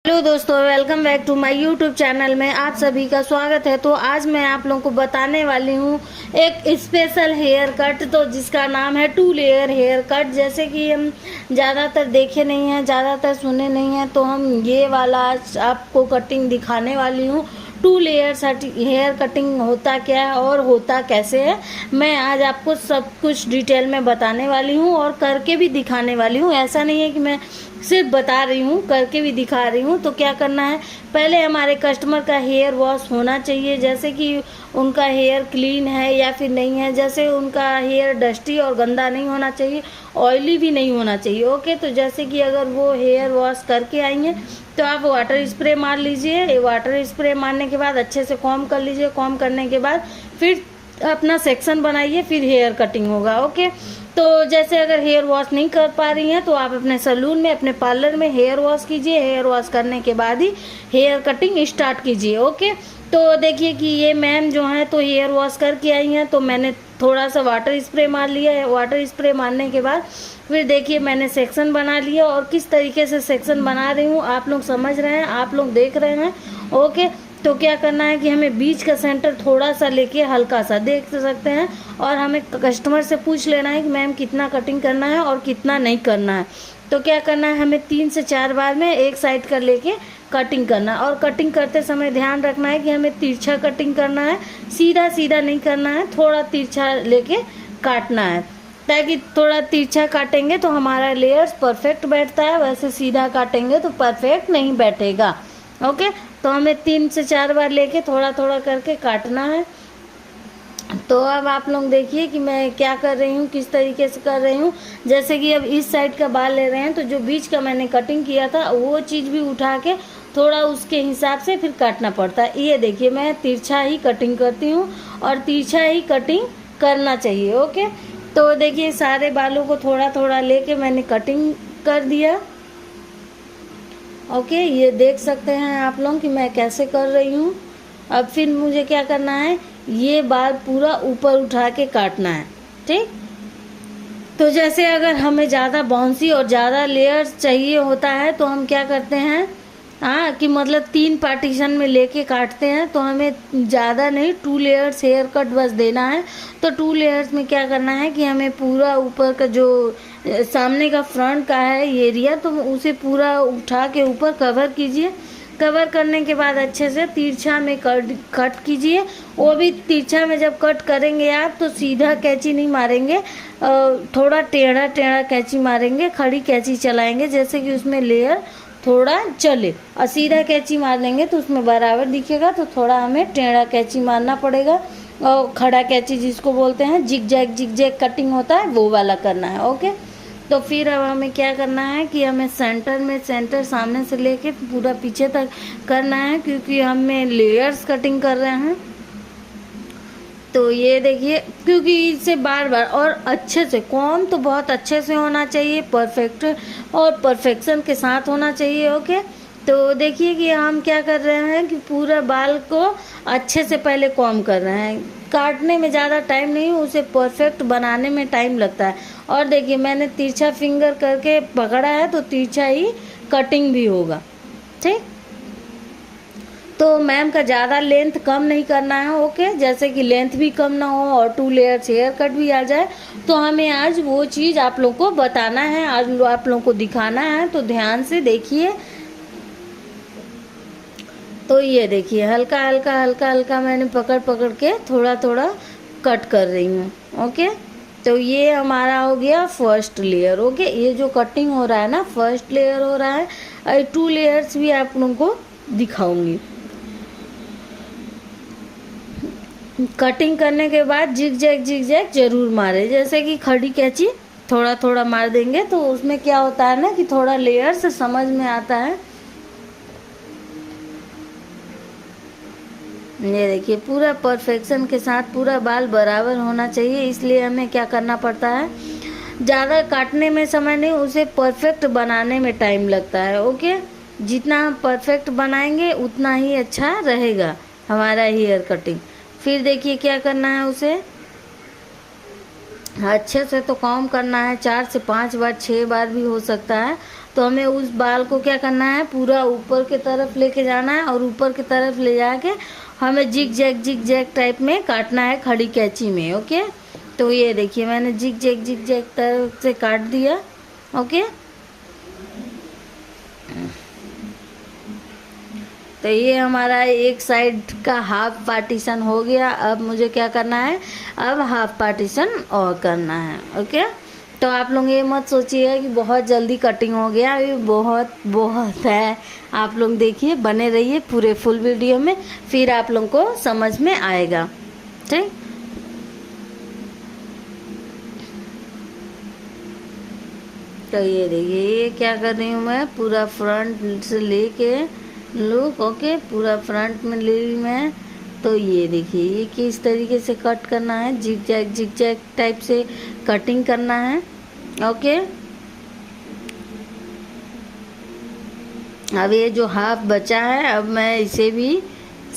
Hello दोस्तों, welcome back to my YouTube channel में आप सभी का स्वागत है। तो आज मैं आप लोगों को बताने वाली हूँ एक स्पेशल हेयर कट, तो जिसका नाम है 2 लेयर हेयर कट। जैसे कि हम ज़्यादातर देखे नहीं हैं, ज़्यादातर सुने नहीं हैं, तो हम ये वाला आज आपको कटिंग दिखाने वाली हूँ। 2 लेयर हेयर कटिंग होता क्या है और होता कैसे है, मैं आज आपको सब कुछ डिटेल में बताने वाली हूँ और करके भी दिखाने वाली हूँ। ऐसा नहीं है कि मैं सिर्फ बता रही हूँ, करके भी दिखा रही हूँ। तो क्या करना है, पहले हमारे कस्टमर का हेयर वॉश होना चाहिए। जैसे कि उनका हेयर क्लीन है या फिर नहीं है, जैसे उनका हेयर डस्टी और गंदा नहीं होना चाहिए, ऑयली भी नहीं होना चाहिए। ओके, तो जैसे कि अगर वो हेयर वॉश करके आई हैं तो आप वाटर स्प्रे मार लीजिए। वाटर स्प्रे मारने के बाद अच्छे से कॉम्ब कर लीजिए। कॉम्ब करने के बाद फिर अपना सेक्शन बनाइए, फिर हेयर कटिंग होगा। ओके, तो जैसे अगर हेयर वॉश नहीं कर पा रही हैं तो आप अपने सैलून में, अपने पार्लर में हेयर वॉश कीजिए। हेयर वॉश करने के बाद ही हेयर कटिंग स्टार्ट कीजिए। ओके, तो देखिए कि ये मैम जो है तो हेयर वॉश करके आई हैं, तो मैंने थोड़ा सा वाटर स्प्रे मार लिया है। वाटर स्प्रे मारने के बाद फिर देखिए मैंने सेक्शन बना लिया, और किस तरीके से सेक्शन बना रही हूँ आप लोग समझ रहे हैं, आप लोग देख रहे हैं। ओके, तो क्या करना है कि हमें बीच का सेंटर थोड़ा सा लेके हल्का सा देख सकते हैं, और हमें कस्टमर से पूछ लेना है कि मैम कितना कटिंग करना है और कितना नहीं करना है। तो क्या करना है, हमें 3 से 4 बार में एक साइड का लेके कटिंग करना है। और कटिंग करते समय ध्यान रखना है कि हमें तिरछा कटिंग करना है, सीधा सीधा नहीं करना है, थोड़ा तिरछा लेके काटना है, ताकि थोड़ा तिरछा काटेंगे तो हमारा लेयर्स परफेक्ट बैठता है, वैसे सीधा काटेंगे तो परफेक्ट नहीं बैठेगा। ओके, तो हमें 3 से 4 बार लेके थोड़ा थोड़ा करके काटना है। तो अब आप लोग देखिए कि मैं क्या कर रही हूँ, किस तरीके से कर रही हूँ। जैसे कि अब इस साइड का बाल ले रहे हैं, तो जो बीच का मैंने कटिंग किया था वो चीज़ भी उठा के थोड़ा उसके हिसाब से फिर काटना पड़ता है। ये देखिए मैं तिरछा ही कटिंग करती हूँ और तिरछा ही कटिंग करना चाहिए। ओके, तो देखिए सारे बालों को थोड़ा थोड़ा लेके मैंने कटिंग कर दिया। ओके, ये देख सकते हैं आप लोग कि मैं कैसे कर रही हूँ। अब फिर मुझे क्या करना है, ये बाल पूरा ऊपर उठा के काटना है। ठीक, तो जैसे अगर हमें ज़्यादा बाउंसी और ज़्यादा लेयर्स चाहिए होता है तो हम क्या करते हैं, हाँ, कि मतलब 3 पार्टीशन में लेके काटते हैं। तो हमें ज़्यादा नहीं, 2 लेयर्स हेयर कट बस देना है। तो 2 लेयर्स में क्या करना है कि हमें पूरा ऊपर का जो सामने का फ्रंट का है एरिया, तो उसे पूरा उठा के ऊपर कवर कीजिए। कवर करने के बाद अच्छे से तिरछा में कट कीजिए। वो भी तिरछा में जब कट करेंगे आप तो सीधा कैंची नहीं मारेंगे, थोड़ा टेढ़ा टेढ़ा कैंची मारेंगे, खड़ी कैंची चलाएंगे, जैसे कि उसमें लेयर थोड़ा चले। और सीधा कैंची मार देंगे तो उसमें बराबर दिखेगा, तो थोड़ा हमें टेढ़ा कैंची मारना पड़ेगा। और खड़ा कैंची जिसको बोलते हैं, जिग जैग कटिंग होता है, वो वाला करना है। ओके, तो फिर अब हमें क्या करना है कि हमें सेंटर सामने से लेके पूरा पीछे तक करना है, क्योंकि हमें लेयर्स कटिंग कर रहे हैं। तो ये देखिए, क्योंकि इसे बार बार और अच्छे से कॉम्ब तो बहुत अच्छे से होना चाहिए, परफेक्ट और परफेक्शन के साथ होना चाहिए। ओके, तो देखिए कि हम क्या कर रहे हैं कि पूरा बाल को अच्छे से पहले कॉम्ब कर रहे हैं। काटने में ज़्यादा टाइम नहीं, उसे परफेक्ट बनाने में टाइम लगता है। और देखिए मैंने तिरछा फिंगर करके पकड़ा है, तो तिरछा ही कटिंग भी होगा। ठीक, तो मैम का ज़्यादा लेंथ कम नहीं करना है। ओके, जैसे कि लेंथ भी कम ना हो और 2 लेयर्स हेयर कट भी आ जाए, तो हमें आज वो चीज़ आप लोग को बताना है, आज आप लोग को दिखाना है। तो ध्यान से देखिए। तो ये देखिए हल्का हल्का हल्का हल्का मैंने पकड़ पकड़ के थोड़ा थोड़ा कट कर रही हूँ। ओके, तो ये हमारा हो गया फर्स्ट लेयर। ओके, ये जो कटिंग हो रहा है ना, फर्स्ट लेयर हो रहा है। और 2 लेयर्स भी आप लोगों को दिखाऊंगी। कटिंग करने के बाद जिग जैग जरूर मारे, जैसे कि खड़ी कैंची थोड़ा थोड़ा मार देंगे तो उसमें क्या होता है ना कि थोड़ा लेयर से समझ में आता है। ये देखिए पूरा परफेक्शन के साथ पूरा बाल बराबर होना चाहिए, इसलिए हमें क्या करना पड़ता है, ज़्यादा काटने में समय नहीं, उसे परफेक्ट बनाने में टाइम लगता है। ओके, जितना हम परफेक्ट बनाएंगे उतना ही अच्छा रहेगा हमारा हेयर कटिंग। फिर देखिए क्या करना है, उसे अच्छे से तो कॉम्ब करना है, 4 से 5 बार 6 बार भी हो सकता है। तो हमें उस बाल को क्या करना है, पूरा ऊपर की तरफ लेके जाना है और ऊपर की तरफ ले जाके हमें जिग जैग टाइप में काटना है खड़ी कैंची में। ओके, तो ये देखिए मैंने जिग जैग तरफ से काट दिया। ओके, तो ये हमारा एक साइड का हाफ पार्टीशन हो गया। अब मुझे क्या करना है, अब हाफ पार्टीशन और करना है। ओके, तो आप लोग ये मत सोचिए कि बहुत जल्दी कटिंग हो गया, अभी बहुत है। आप लोग देखिए, बने रहिए पूरे फुल वीडियो में, फिर आप लोग को समझ में आएगा। ठीक, तो ये देखिए ये क्या कर रही हूँ मैं, पूरा फ्रंट से लेके लुक। ओके, पूरा फ्रंट में ले ली मैं। तो ये देखिए ये किस तरीके से कट करना है, जिग जैग टाइप से कटिंग करना है। ओके, अब ये जो हाफ बचा है, अब मैं इसे भी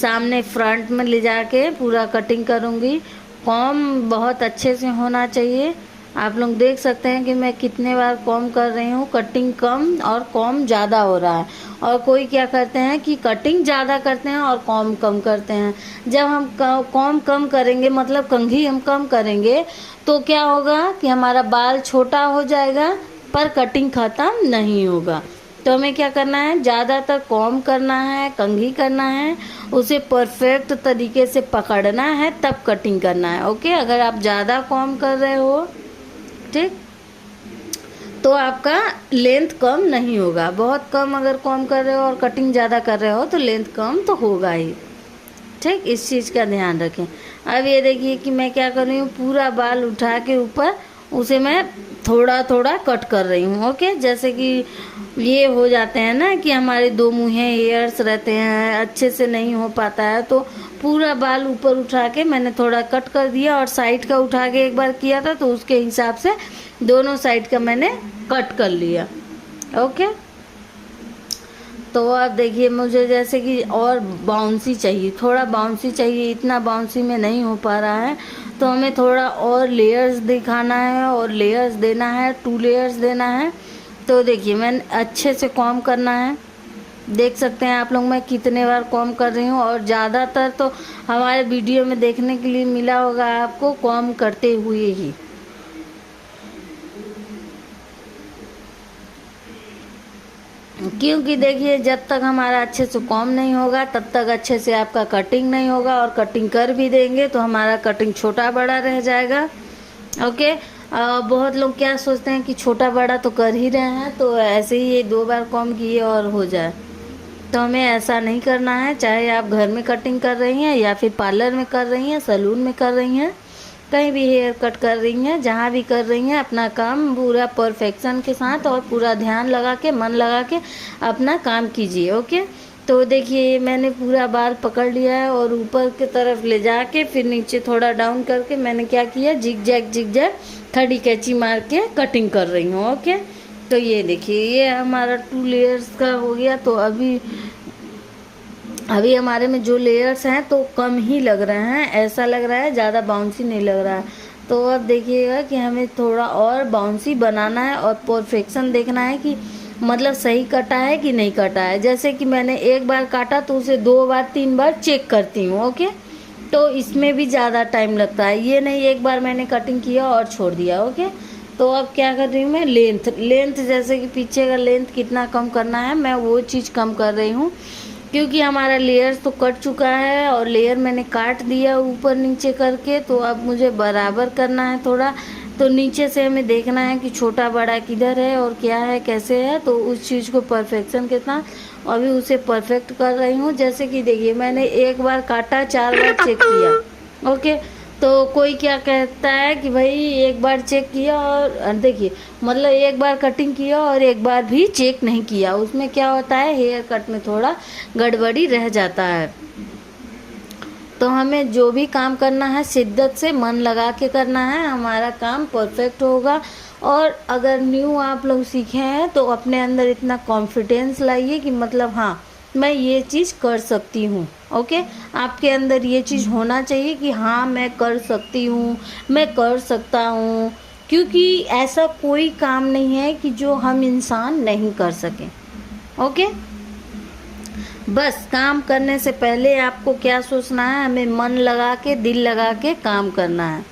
सामने फ्रंट में ले जाके पूरा कटिंग करूँगी। कॉम बहुत अच्छे से होना चाहिए। आप लोग देख सकते हैं कि मैं कितने बार कॉम कर रही हूँ, कटिंग कम और कॉम ज़्यादा हो रहा है। और कोई क्या करते हैं कि कटिंग ज़्यादा करते हैं और कॉम कम करते हैं। जब हम कॉम कम करेंगे, मतलब कंघी हम कम करेंगे, तो क्या होगा कि हमारा बाल छोटा हो जाएगा पर कटिंग ख़त्म नहीं होगा। तो हमें क्या करना है, ज़्यादातर कॉम करना है, कंघी करना है, उसे परफेक्ट तरीके से पकड़ना है, तब कटिंग करना है। ओके, अगर आप ज़्यादा कॉम कर रहे हो, ठीक, तो आपका लेंथ कम नहीं होगा। बहुत कम अगर कॉम कर रहे हो और कटिंग ज़्यादा कर रहे हो तो लेंथ कम तो होगा ही। ठीक, इस चीज़ का ध्यान रखें। अब ये देखिए कि मैं क्या कर रही हूँ, पूरा बाल उठा के ऊपर उसे मैं थोड़ा थोड़ा कट कर रही हूँ। ओके, जैसे कि ये हो जाते हैं ना कि हमारे दो मुँहे हेयर्स रहते हैं, अच्छे से नहीं हो पाता है, तो पूरा बाल ऊपर उठा के मैंने थोड़ा कट कर दिया और साइड का उठा के एक बार किया था, तो उसके हिसाब से दोनों साइड का मैंने कट कर लिया। ओके, तो अब देखिए मुझे जैसे कि और बाउंसी चाहिए, थोड़ा बाउंसी चाहिए, इतना बाउंसी में नहीं हो पा रहा है, तो हमें थोड़ा और लेयर्स दिखाना है और लेयर्स देना है, 2 लेयर्स देना है। तो देखिए मैंने अच्छे से कॉम करना है, देख सकते हैं आप लोग मैं कितने बार कॉम कर रही हूँ। और ज़्यादातर तो हमारे वीडियो में देखने के लिए मिला होगा आपको कॉम करते हुए ही, क्योंकि देखिए जब तक हमारा अच्छे से कॉम नहीं होगा तब तक अच्छे से आपका कटिंग नहीं होगा, और कटिंग कर भी देंगे तो हमारा कटिंग छोटा बड़ा रह जाएगा। ओके, बहुत लोग क्या सोचते हैं कि छोटा बड़ा तो कर ही रहे हैं, तो ऐसे ही ये 2 बार कॉम किए और हो जाए, तो हमें ऐसा नहीं करना है। चाहे आप घर में कटिंग कर रही हैं या फिर पार्लर में कर रही हैं, सैलून में कर रही हैं, कहीं भी हेयर कट कर रही हैं, जहाँ भी कर रही हैं, अपना काम पूरा परफेक्शन के साथ और पूरा ध्यान लगा के, मन लगा के अपना काम कीजिए। ओके, तो देखिए मैंने पूरा बाल पकड़ लिया है और ऊपर की तरफ ले जाके फिर नीचे थोड़ा डाउन करके मैंने क्या किया, जिग जैग खड़ी कैंची मार के कटिंग कर रही हूँ। ओके, तो ये देखिए ये हमारा 2 लेयर्स का हो गया। तो अभी हमारे में जो लेयर्स हैं तो कम ही लग रहे हैं, ऐसा लग रहा है, ज़्यादा बाउंसी नहीं लग रहा है। तो अब देखिएगा कि हमें थोड़ा और बाउंसी बनाना है और परफेक्शन देखना है कि मतलब सही कटा है कि नहीं कटा है। जैसे कि मैंने एक बार काटा तो उसे 2 बार 3 बार चेक करती हूँ। ओके, तो इसमें भी ज़्यादा टाइम लगता है, ये नहीं एक बार मैंने कटिंग किया और छोड़ दिया। ओके, तो अब क्या कर रही हूँ मैं, लेंथ जैसे कि पीछे का लेंथ कितना कम करना है मैं वो चीज़ कम कर रही हूँ, क्योंकि हमारा लेयर्स तो कट चुका है और लेयर मैंने काट दिया ऊपर नीचे करके। तो अब मुझे बराबर करना है थोड़ा, तो नीचे से हमें देखना है कि छोटा बड़ा किधर है और क्या है कैसे है, तो उस चीज़ को परफेक्शन के साथ अभी उसे परफेक्ट कर रही हूँ। जैसे कि देखिए मैंने एक बार काटा, 4 बार चेक किया। ओके, तो कोई क्या कहता है कि भाई एक बार चेक किया और देखिए मतलब एक बार कटिंग किया और एक बार भी चेक नहीं किया, उसमें क्या होता है, हेयर कट में थोड़ा गड़बड़ी रह जाता है। तो हमें जो भी काम करना है शिद्दत से मन लगा के करना है, हमारा काम परफेक्ट होगा। और अगर न्यू आप लोग सीखे हैं तो अपने अंदर इतना कॉन्फिडेंस लाइए कि मतलब हाँ मैं ये चीज़ कर सकती हूँ। ओके, आपके अंदर ये चीज़ होना चाहिए कि हाँ मैं कर सकती हूँ, मैं कर सकता हूँ। क्योंकि ऐसा कोई काम नहीं है कि जो हम इंसान नहीं कर सकें। ओके, बस काम करने से पहले आपको क्या सोचना है, हमें मन लगा के दिल लगा के काम करना है।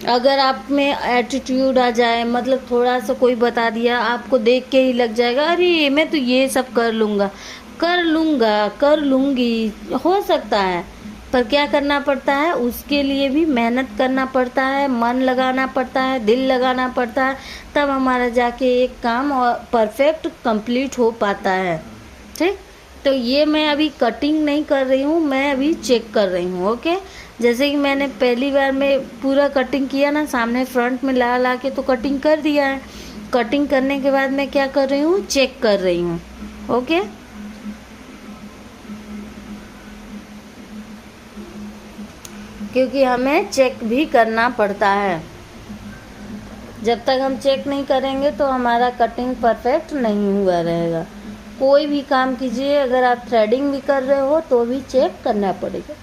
अगर आप में एटीट्यूड आ जाए, मतलब थोड़ा सा कोई बता दिया, आपको देख के ही लग जाएगा अरे मैं तो ये सब कर लूँगा, कर लूँगा, कर लूँगी, हो सकता है, पर क्या करना पड़ता है, उसके लिए भी मेहनत करना पड़ता है, मन लगाना पड़ता है, दिल लगाना पड़ता है, तब हमारा जाके एक काम और परफेक्ट कंप्लीट हो पाता है। ठीक, तो ये मैं अभी कटिंग नहीं कर रही हूँ, मैं अभी चेक कर रही हूँ। ओके, जैसे कि मैंने पहली बार में पूरा कटिंग किया ना, सामने फ्रंट में ला ला के तो कटिंग कर दिया है। कटिंग करने के बाद मैं क्या कर रही हूँ, चेक कर रही हूँ। ओके, क्योंकि हमें चेक भी करना पड़ता है। जब तक हम चेक नहीं करेंगे तो हमारा कटिंग परफेक्ट नहीं हुआ रहेगा। कोई भी काम कीजिए, अगर आप थ्रेडिंग भी कर रहे हो तो भी चेक करना पड़ेगा।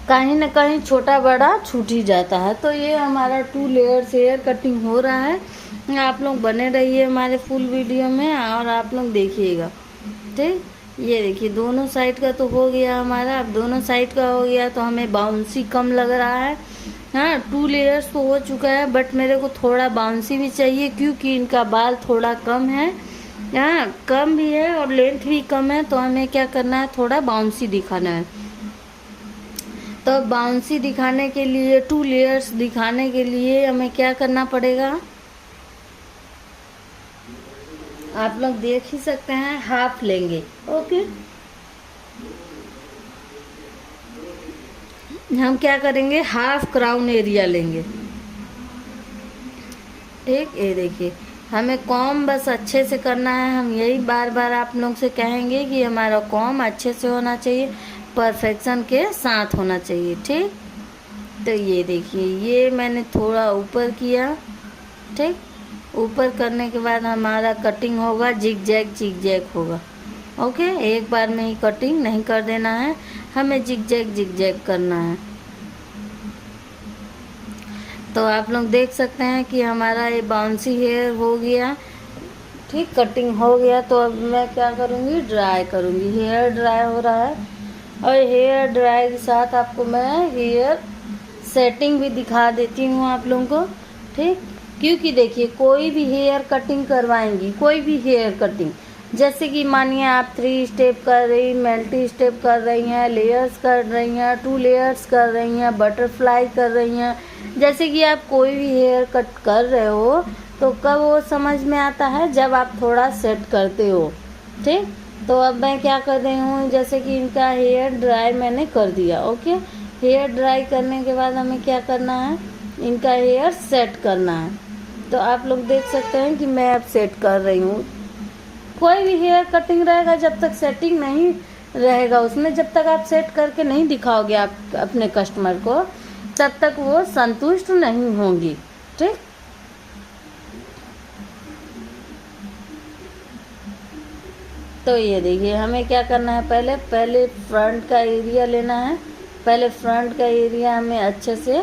कहीं ना कहीं छोटा बड़ा छूट ही जाता है। तो ये हमारा 2 लेयर्स हेयर कटिंग हो रहा है। आप लोग बने रहिए हमारे फुल वीडियो में और आप लोग देखिएगा। ठीक, ये देखिए दोनों साइड का तो हो गया हमारा। अब दोनों साइड का हो गया तो हमें बाउंसी कम लग रहा है। हाँ, 2 लेयर्स तो हो चुका है, बट मेरे को थोड़ा बाउंसी भी चाहिए क्योंकि इनका बाल थोड़ा कम है। हाँ, कम भी है और लेंथ भी कम है, तो हमें क्या करना है, थोड़ा बाउंसी दिखाना है। तो बाउंसी दिखाने के लिए, 2 लेयर्स दिखाने के लिए हमें क्या करना पड़ेगा, आप लोग देख ही सकते हैं, हाफ लेंगे। ओके, हम क्या करेंगे, हाफ क्राउन एरिया लेंगे। ठीक, ये देखिए हमें कॉम बस अच्छे से करना है। हम यही बार बार आप लोग से कहेंगे कि हमारा कॉम अच्छे से होना चाहिए, परफेक्शन के साथ होना चाहिए। ठीक, तो ये देखिए ये मैंने थोड़ा ऊपर किया। ठीक, ऊपर करने के बाद हमारा कटिंग होगा जिग जैग होगा। ओके, एक बार में ही कटिंग नहीं कर देना है, हमें जिग जैग करना है। तो आप लोग देख सकते हैं कि हमारा ये बाउंसी हेयर हो गया। ठीक, कटिंग हो गया। तो अब मैं क्या करूँगी, ड्राई करूँगी। हेयर ड्राई हो रहा है और हेयर ड्राई के साथ आपको मैं हेयर सेटिंग भी दिखा देती हूँ आप लोगों को। ठीक, क्योंकि देखिए कोई भी हेयर कटिंग करवाएंगी, कोई भी हेयर कटिंग, जैसे कि मानिए आप 3 स्टेप कर रही, मल्टी स्टेप कर रही हैं, लेयर्स कर रही हैं, 2 लेयर्स कर रही हैं, बटरफ्लाई कर रही हैं, जैसे कि आप कोई भी हेयर कट कर रहे हो तो कब वो समझ में आता है, जब आप थोड़ा सेट करते हो। ठीक, तो अब मैं क्या कर रही हूँ, जैसे कि इनका हेयर ड्राई मैंने कर दिया। ओके, हेयर ड्राई करने के बाद हमें क्या करना है, इनका हेयर सेट करना है। तो आप लोग देख सकते हैं कि मैं अब सेट कर रही हूँ। कोई भी हेयर कटिंग रहेगा, जब तक सेटिंग नहीं रहेगा उसमें, जब तक आप सेट करके नहीं दिखाओगे आप अपने कस्टमर को, तब तक वो संतुष्ट नहीं होंगी। ठीक, तो ये देखिए हमें क्या करना है, पहले फ्रंट का एरिया लेना है। पहले फ्रंट का एरिया हमें अच्छे से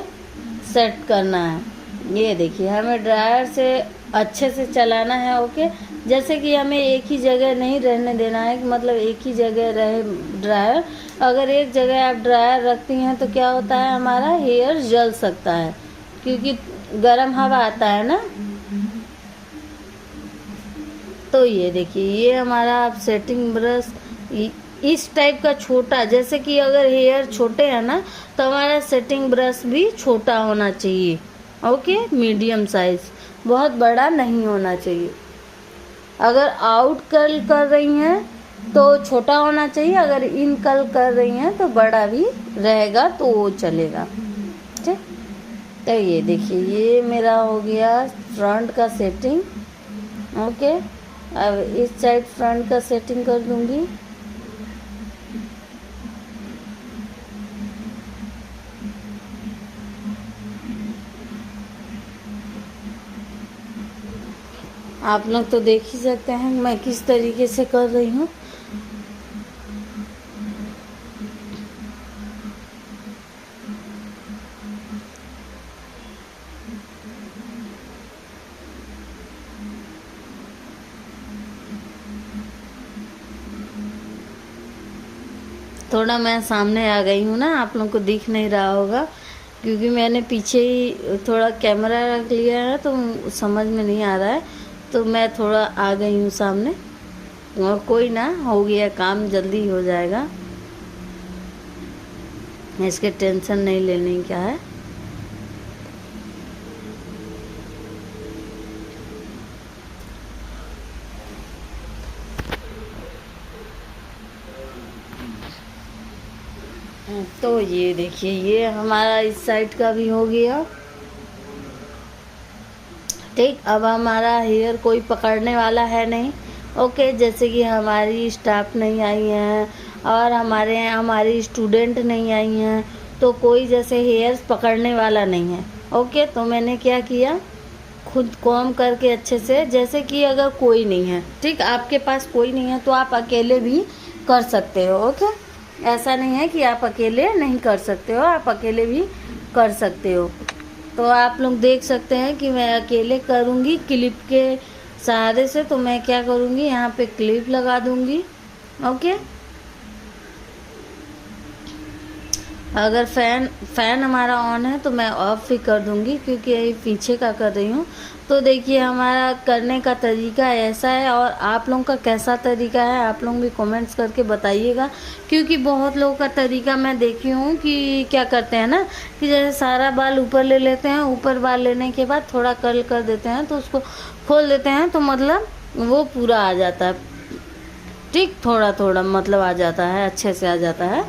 सेट करना है। ये देखिए हमें ड्रायर से अच्छे से चलाना है। ओके, जैसे कि हमें एक ही जगह नहीं रहने देना है, मतलब एक ही जगह रहे ड्रायर। अगर एक जगह आप ड्रायर रखती हैं तो क्या होता है, हमारा हेयर जल सकता है क्योंकि गर्म हवा आता है ना। तो ये देखिए ये हमारा आप सेटिंग ब्रश इस टाइप का छोटा, जैसे कि अगर हेयर छोटे हैं ना तो हमारा सेटिंग ब्रश भी छोटा होना चाहिए। ओके, मीडियम साइज, बहुत बड़ा नहीं होना चाहिए। अगर आउट कर्ल कर रही हैं तो छोटा होना चाहिए, अगर इन कर्ल कर रही हैं तो बड़ा भी रहेगा तो वो चलेगा। ठीक, तो ये देखिए ये मेरा हो गया फ्रंट का सेटिंग। ओके, अब इस साइड फ्रंट का सेटिंग कर दूंगी। आप लोग तो देख ही सकते हैं मैं किस तरीके से कर रही हूँ। थोड़ा मैं सामने आ गई हूँ ना, आप लोगों को दिख नहीं रहा होगा क्योंकि मैंने पीछे ही थोड़ा कैमरा रख लिया है तो समझ में नहीं आ रहा है, तो मैं थोड़ा आ गई हूँ सामने। और कोई ना, हो गया काम, जल्दी हो जाएगा, इसके टेंशन नहीं लेने क्या है। तो ये देखिए, ये हमारा इस साइड का भी हो गया। ठीक, अब हमारा हेयर कोई पकड़ने वाला है नहीं। ओके, जैसे कि हमारी स्टाफ नहीं आई है और हमारी स्टूडेंट नहीं आई हैं, तो कोई जैसे हेयर्स पकड़ने वाला नहीं है। ओके, तो मैंने क्या किया, खुद कॉम करके अच्छे से, जैसे कि अगर कोई नहीं है, ठीक, आपके पास कोई नहीं है तो आप अकेले भी कर सकते हो। ओके, ऐसा नहीं है कि आप अकेले नहीं कर सकते हो, आप अकेले भी कर सकते हो। तो आप लोग देख सकते हैं कि मैं अकेले करूँगी क्लिप के सहारे से। तो मैं क्या करूँगी, यहाँ पे क्लिप लगा दूँगी। ओके, अगर फ़ैन हमारा ऑन है तो मैं ऑफ भी कर दूँगी क्योंकि ये पीछे का कर रही हूँ। तो देखिए, हमारा करने का तरीका ऐसा है, और आप लोगों का कैसा तरीका है आप लोग भी कमेंट्स करके बताइएगा। क्योंकि बहुत लोगों का तरीका मैं देखी हूँ कि क्या करते हैं ना, कि जैसे सारा बाल ऊपर ले लेते हैं, ऊपर बाल लेने के बाद थोड़ा कर्ल कर देते हैं, तो उसको खोल देते हैं, तो मतलब वो पूरा आ जाता है। ठीक, थोड़ा थोड़ा मतलब आ जाता है, अच्छे से आ जाता है।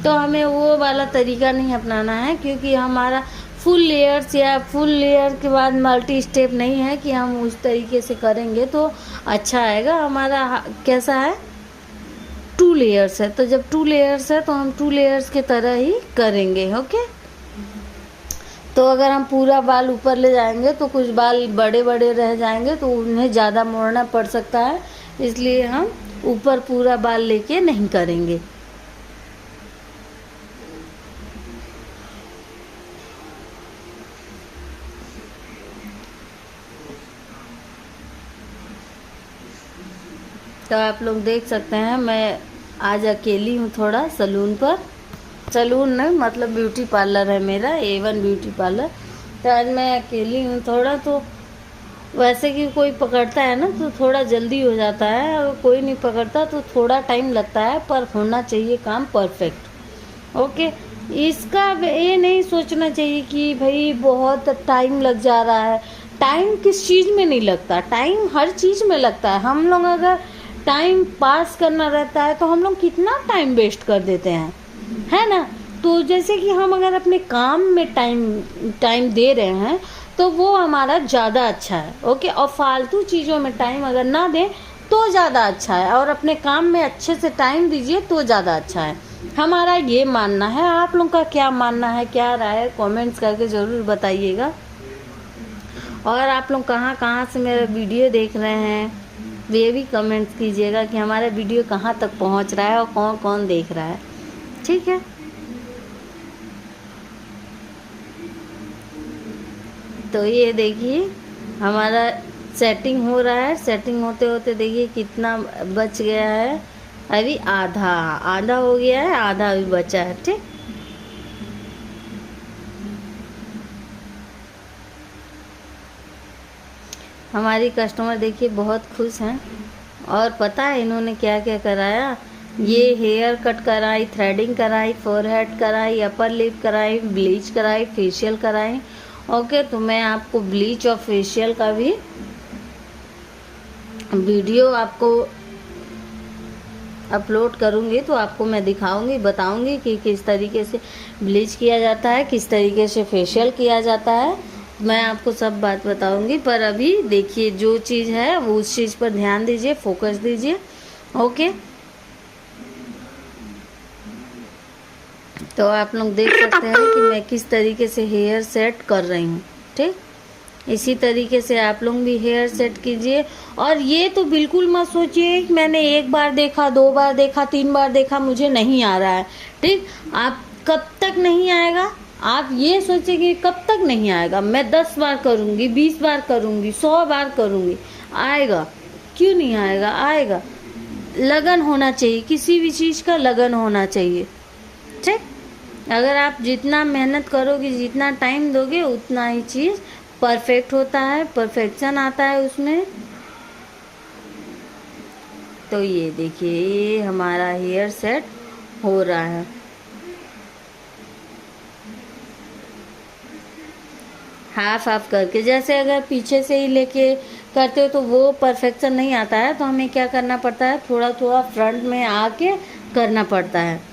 तो हमें वो वाला तरीका नहीं अपनाना है, क्योंकि हमारा फुल लेयर्स या फुल लेयर के बाद मल्टी स्टेप नहीं है कि हम उस तरीके से करेंगे तो अच्छा आएगा। हमारा कैसा है, 2 लेयर्स है, तो जब 2 लेयर्स है तो हम 2 लेयर्स के तरह ही करेंगे। ओके, तो अगर हम पूरा बाल ऊपर ले जाएंगे तो कुछ बाल बड़े बड़े रह जाएंगे, तो उन्हें ज़्यादा मोड़ना पड़ सकता है, इसलिए हम ऊपर पूरा बाल लेके नहीं करेंगे। तो आप लोग देख सकते हैं, मैं आज अकेली हूँ थोड़ा सलून पर, सलून नहीं मतलब ब्यूटी पार्लर है मेरा, A1 ब्यूटी पार्लर। तो आज मैं अकेली हूँ थोड़ा, तो वैसे कि कोई पकड़ता है ना तो थोड़ा जल्दी हो जाता है, और कोई नहीं पकड़ता तो थोड़ा टाइम लगता है, पर होना चाहिए काम परफेक्ट। ओके, इसका ये नहीं सोचना चाहिए कि भाई बहुत टाइम लग जा रहा है। टाइम किस चीज़ में नहीं लगता, टाइम हर चीज़ में लगता है। हम लोग अगर टाइम पास करना रहता है तो हम लोग कितना टाइम वेस्ट कर देते हैं, है ना। तो जैसे कि हम अगर अपने काम में टाइम दे रहे हैं तो वो हमारा ज़्यादा अच्छा है। ओके, और फालतू चीज़ों में टाइम अगर ना दें तो ज़्यादा अच्छा है, और अपने काम में अच्छे से टाइम दीजिए तो ज़्यादा अच्छा है। हमारा ये मानना है। आप लोग का क्या मानना है, क्या राय है, कमेंट्स करके ज़रूर बताइएगा। और आप लोग कहाँ कहाँ से मेरा वीडियो देख रहे हैं ये भी कमेंट्स कीजिएगा कि हमारा वीडियो कहाँ तक पहुँच रहा है और कौन कौन देख रहा है। ठीक है, तो ये देखिए हमारा सेटिंग हो रहा है। सेटिंग होते होते देखिए कितना बच गया है, अभी आधा आधा हो गया है, आधा अभी बचा है। ठीक, हमारी कस्टमर देखिए बहुत खुश हैं। और पता है इन्होंने क्या क्या कराया, ये हेयर कट कराई, थ्रेडिंग कराई, फोरहेड कराई, अपर लिप कराई, ब्लीच कराई, फेशियल कराई। ओके, तो मैं आपको ब्लीच और फेशियल का भी वीडियो आपको अपलोड करूँगी, तो आपको मैं दिखाऊंगी, बताऊंगी कि किस तरीके से ब्लीच किया जाता है, किस तरीके से फेशियल किया जाता है। मैं आपको सब बात बताऊंगी। पर अभी देखिए जो चीज़ है वो उस चीज़ पर ध्यान दीजिए, फोकस दीजिए। ओके, तो आप लोग देख सकते हैं कि मैं किस तरीके से हेयर सेट कर रही हूँ। ठीक, इसी तरीके से आप लोग भी हेयर सेट कीजिए। और ये तो बिल्कुल मत सोचिए कि मैंने 1 बार देखा, 2 बार देखा, 3 बार देखा, मुझे नहीं आ रहा है। ठीक, आप कब तक नहीं आएगा, आप ये सोचिए कि कब तक नहीं आएगा। मैं 10 बार करूँगी, 20 बार करूँगी, 100 बार करूँगी, आएगा। क्यों नहीं आएगा, आएगा। लगन होना चाहिए, किसी भी चीज़ का लगन होना चाहिए। ठीक। अगर आप जितना मेहनत करोगे, जितना टाइम दोगे, उतना ही चीज़ परफेक्ट होता है, परफेक्शन आता है उसमें। तो ये देखिए, ये हमारा हेयर सेट हो रहा है। हाफ हाफ करके, जैसे अगर पीछे से ही लेके करते हो तो वो परफेक्शन नहीं आता है, तो हमें क्या करना पड़ता है, थोड़ा थोड़ा फ्रंट में आके करना पड़ता है।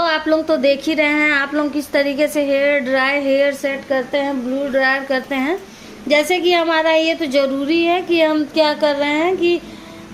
आप लोग तो देख ही रहे हैं, आप लोग किस तरीके से हेयर सेट करते हैं, ब्लू ड्रायर करते हैं। जैसे कि हमारा ये तो ज़रूरी है कि हम क्या कर रहे हैं कि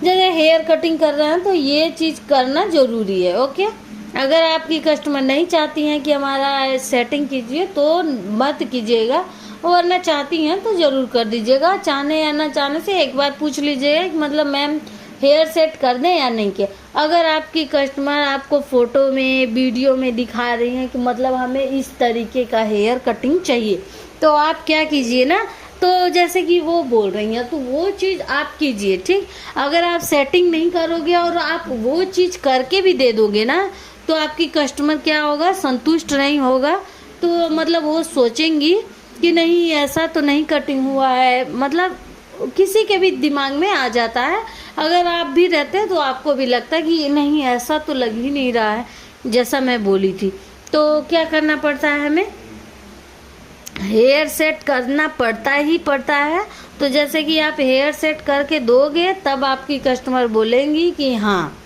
जैसे हेयर कटिंग कर रहे हैं तो ये चीज़ करना ज़रूरी है। ओके, अगर आपकी कस्टमर नहीं चाहती हैं कि हमारा सेटिंग कीजिए तो मत कीजिएगा, वरना चाहती हैं तो ज़रूर कर दीजिएगा। चाहने या ना चाहने से एक बार पूछ लीजिएगा कि मतलब मैम हेयर सेट कर दें या नहीं के। अगर आपकी कस्टमर आपको फ़ोटो में, वीडियो में दिखा रही हैं कि मतलब हमें इस तरीके का हेयर कटिंग चाहिए, तो आप क्या कीजिए ना, तो जैसे कि वो बोल रही हैं तो वो चीज़ आप कीजिए। ठीक, अगर आप सेटिंग नहीं करोगे और आप वो चीज़ करके भी दे दोगे ना, तो आपकी कस्टमर क्या होगा, संतुष्ट नहीं होगा। तो मतलब वो सोचेंगी कि नहीं ऐसा तो नहीं कटिंग हुआ है, मतलब किसी के भी दिमाग में आ जाता है। अगर आप भी रहते हैं तो आपको भी लगता है कि नहीं ऐसा तो लग ही नहीं रहा है जैसा मैं बोली थी। तो क्या करना पड़ता है, हमें हेयर सेट करना पड़ता ही पड़ता है। तो जैसे कि आप हेयर सेट करके दोगे तब आपकी कस्टमर बोलेंगी कि हाँ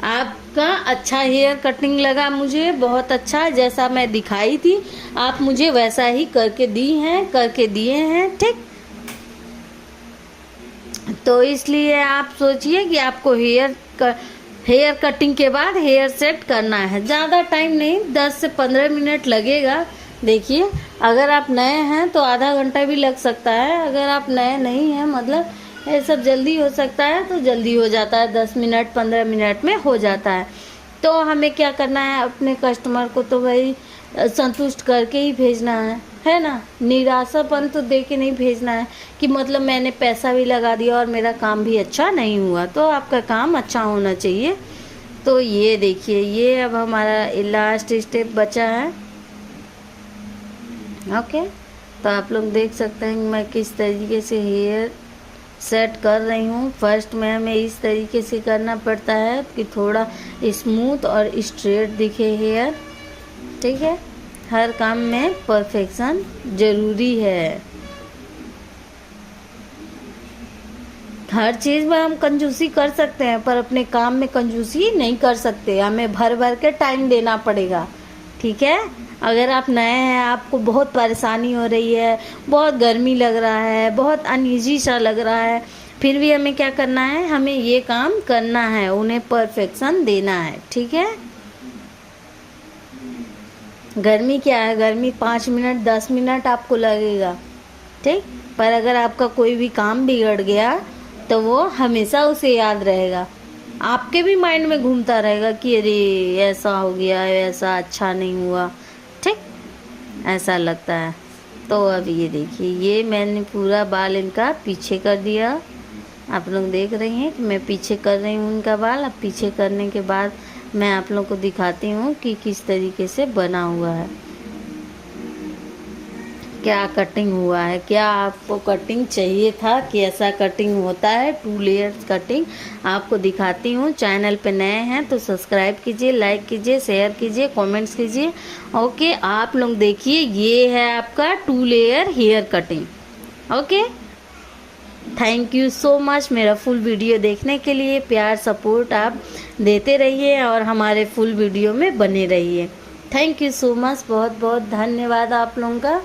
आपका अच्छा हेयर कटिंग लगा, मुझे बहुत अच्छा, जैसा मैं दिखाई थी आप मुझे वैसा ही करके दिए हैं। ठीक, तो इसलिए आप सोचिए कि आपको हेयर कटिंग के बाद हेयर सेट करना है। ज़्यादा टाइम नहीं, 10 से 15 मिनट लगेगा। देखिए, अगर आप नए हैं तो आधा घंटा भी लग सकता है, अगर आप नए नहीं हैं मतलब ये सब जल्दी हो सकता है तो जल्दी हो जाता है, 10 मिनट 15 मिनट में हो जाता है। तो हमें क्या करना है, अपने कस्टमर को तो भाई संतुष्ट करके ही भेजना है ना। निराशापन तो दे के नहीं भेजना है कि मतलब मैंने पैसा भी लगा दिया और मेरा काम भी अच्छा नहीं हुआ। तो आपका काम अच्छा होना चाहिए। तो ये देखिए, ये अब हमारा लास्ट स्टेप बचा है। ओके, तो आप लोग देख सकते हैं मैं किस तरीके से हेयर सेट कर रही हूँ। फर्स्ट में हमें इस तरीके से करना पड़ता है कि थोड़ा स्मूथ और स्ट्रेट दिखे हेयर। ठीक है, हर काम में परफेक्शन ज़रूरी है। हर चीज़ में हम कंजूसी कर सकते हैं पर अपने काम में कंजूसी नहीं कर सकते, हमें भर भर के टाइम देना पड़ेगा। ठीक है, अगर आप नए हैं, आपको बहुत परेशानी हो रही है, बहुत गर्मी लग रहा है, बहुत अनईजी सा लग रहा है, फिर भी हमें क्या करना है, हमें ये काम करना है, उन्हें परफेक्शन देना है। ठीक है, गर्मी क्या है, गर्मी 5 मिनट 10 मिनट आपको लगेगा। ठीक, पर अगर आपका कोई भी काम बिगड़ गया तो वो हमेशा उसे याद रहेगा, आपके भी माइंड में घूमता रहेगा कि अरे ऐसा हो गया, ऐसा अच्छा नहीं हुआ। ठीक, ऐसा लगता है। तो अब ये देखिए, ये मैंने पूरा बाल इनका पीछे कर दिया। आप लोग देख रही हैं कि मैं पीछे कर रही हूँ उनका बाल। अब पीछे करने के बाद मैं आप लोग को दिखाती हूँ कि किस तरीके से बना हुआ है, क्या कटिंग हुआ है, क्या आपको कटिंग चाहिए था कि ऐसा कटिंग होता है। 2 लेयर्स कटिंग आपको दिखाती हूँ। चैनल पे नए हैं तो सब्सक्राइब कीजिए, लाइक कीजिए, शेयर कीजिए, कमेंट्स कीजिए। ओके, आप लोग देखिए, ये है आपका 2 layer hair cutting. Okay, thank you so much मेरा फुल वीडियो देखने के लिए। प्यार सपोर्ट आप देते रहिए और हमारे फुल वीडियो में बने रहिए। थैंक यू सो मच, बहुत बहुत धन्यवाद आप लोगों का।